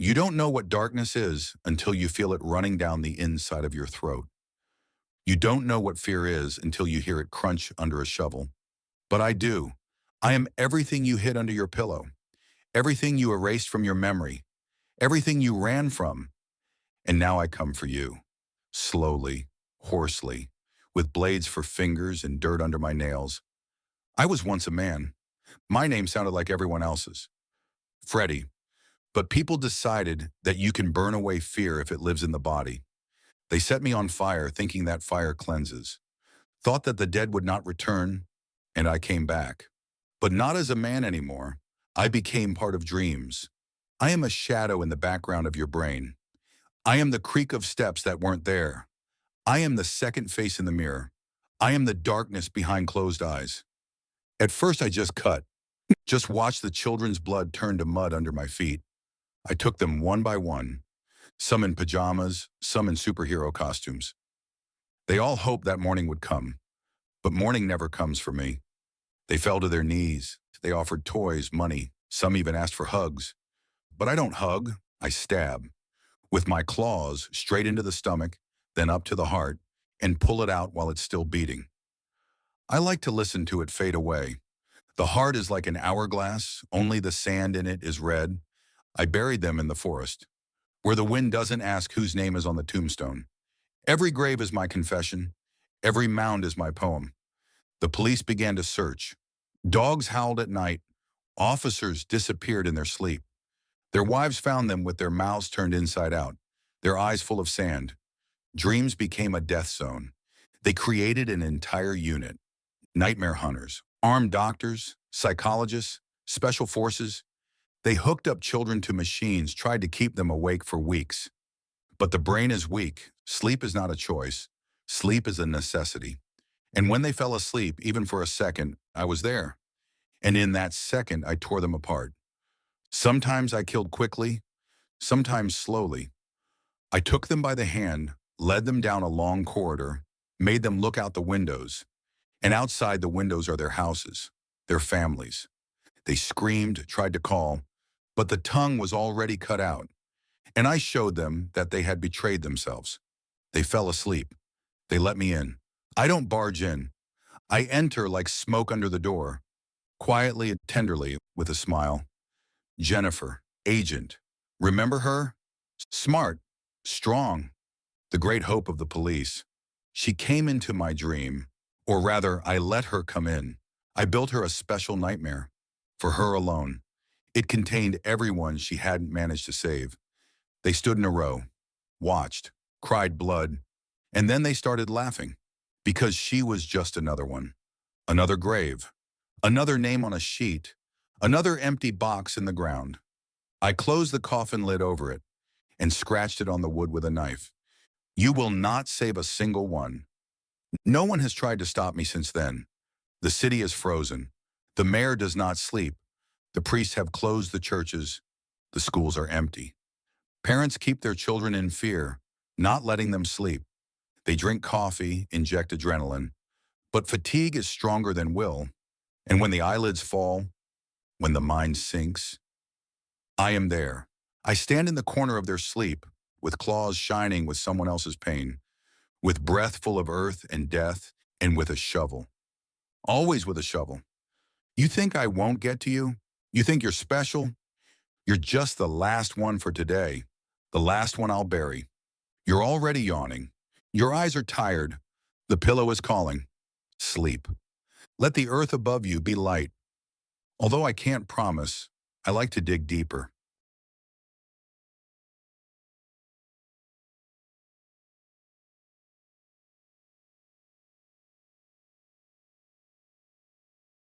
You don't know what darkness is until you feel it running down the inside of your throat. You don't know what fear is until you hear it crunch under a shovel. But I do. I am everything you hid under your pillow, everything you erased from your memory, everything you ran from. And now I come for you, slowly, hoarsely, with blades for fingers and dirt under my nails. I was once a man. My name sounded like everyone else's, Freddy. But people decided that you can burn away fear if it lives in the body. They set me on fire thinking that fire cleanses, thought that the dead would not return, and I came back. But not as a man anymore. I became part of dreams. I am a shadow in the background of your brain. I am the creak of steps that weren't there. I am the second face in the mirror. I am the darkness behind closed eyes. At first I just watched the children's blood turn to mud under my feet. I took them one by one, some in pajamas, some in superhero costumes. They all hoped that morning would come, but morning never comes for me. They fell to their knees. They offered toys, money. Some even asked for hugs. But I don't hug, I stab. With my claws straight into the stomach, then up to the heart, and pull it out while it's still beating. I like to listen to it fade away. The heart is like an hourglass, only the sand in it is red. I buried them in the forest, where the wind doesn't ask whose name is on the tombstone. Every grave is my confession. Every mound is my poem. The police began to search. Dogs howled at night. Officers disappeared in their sleep. Their wives found them with their mouths turned inside out, their eyes full of sand. Dreams became a death zone. They created an entire unit. Nightmare hunters, armed doctors, psychologists, special forces. They hooked up children to machines, tried to keep them awake for weeks. But the brain is weak. Sleep is not a choice. Sleep is a necessity. And when they fell asleep, even for a second, I was there. And in that second, I tore them apart. Sometimes I killed quickly, sometimes slowly. I took them by the hand, led them down a long corridor, made them look out the windows. And outside the windows are their houses, their families. They screamed, tried to call, but the tongue was already cut out. And I showed them that they had betrayed themselves. They fell asleep. They let me in. I don't barge in. I enter like smoke under the door, quietly and tenderly, with a smile. Jennifer, agent. Remember her? Smart, strong, the great hope of the police. She came into my dream, or rather, I let her come in. I built her a special nightmare, for her alone. It contained everyone she hadn't managed to save. They stood in a row, watched, cried blood, and then they started laughing, because she was just another one. Another grave, another name on a sheet, another empty box in the ground. I closed the coffin lid over it and scratched it on the wood with a knife. You will not save a single one. No one has tried to stop me since then. The city is frozen. The mayor does not sleep. The priests have closed the churches. The schools are empty. Parents keep their children in fear, not letting them sleep. They drink coffee, inject adrenaline. But fatigue is stronger than will. And when the eyelids fall, when the mind sinks, I am there. I stand in the corner of their sleep, with claws shining with someone else's pain, with breath full of earth and death, and with a shovel. Always with a shovel. You think I won't get to you? You think you're special? You're just the last one for today, the last one I'll bury. You're already yawning. Your eyes are tired. The pillow is calling. Sleep. Let the earth above you be light. Although I can't promise, I like to dig deeper.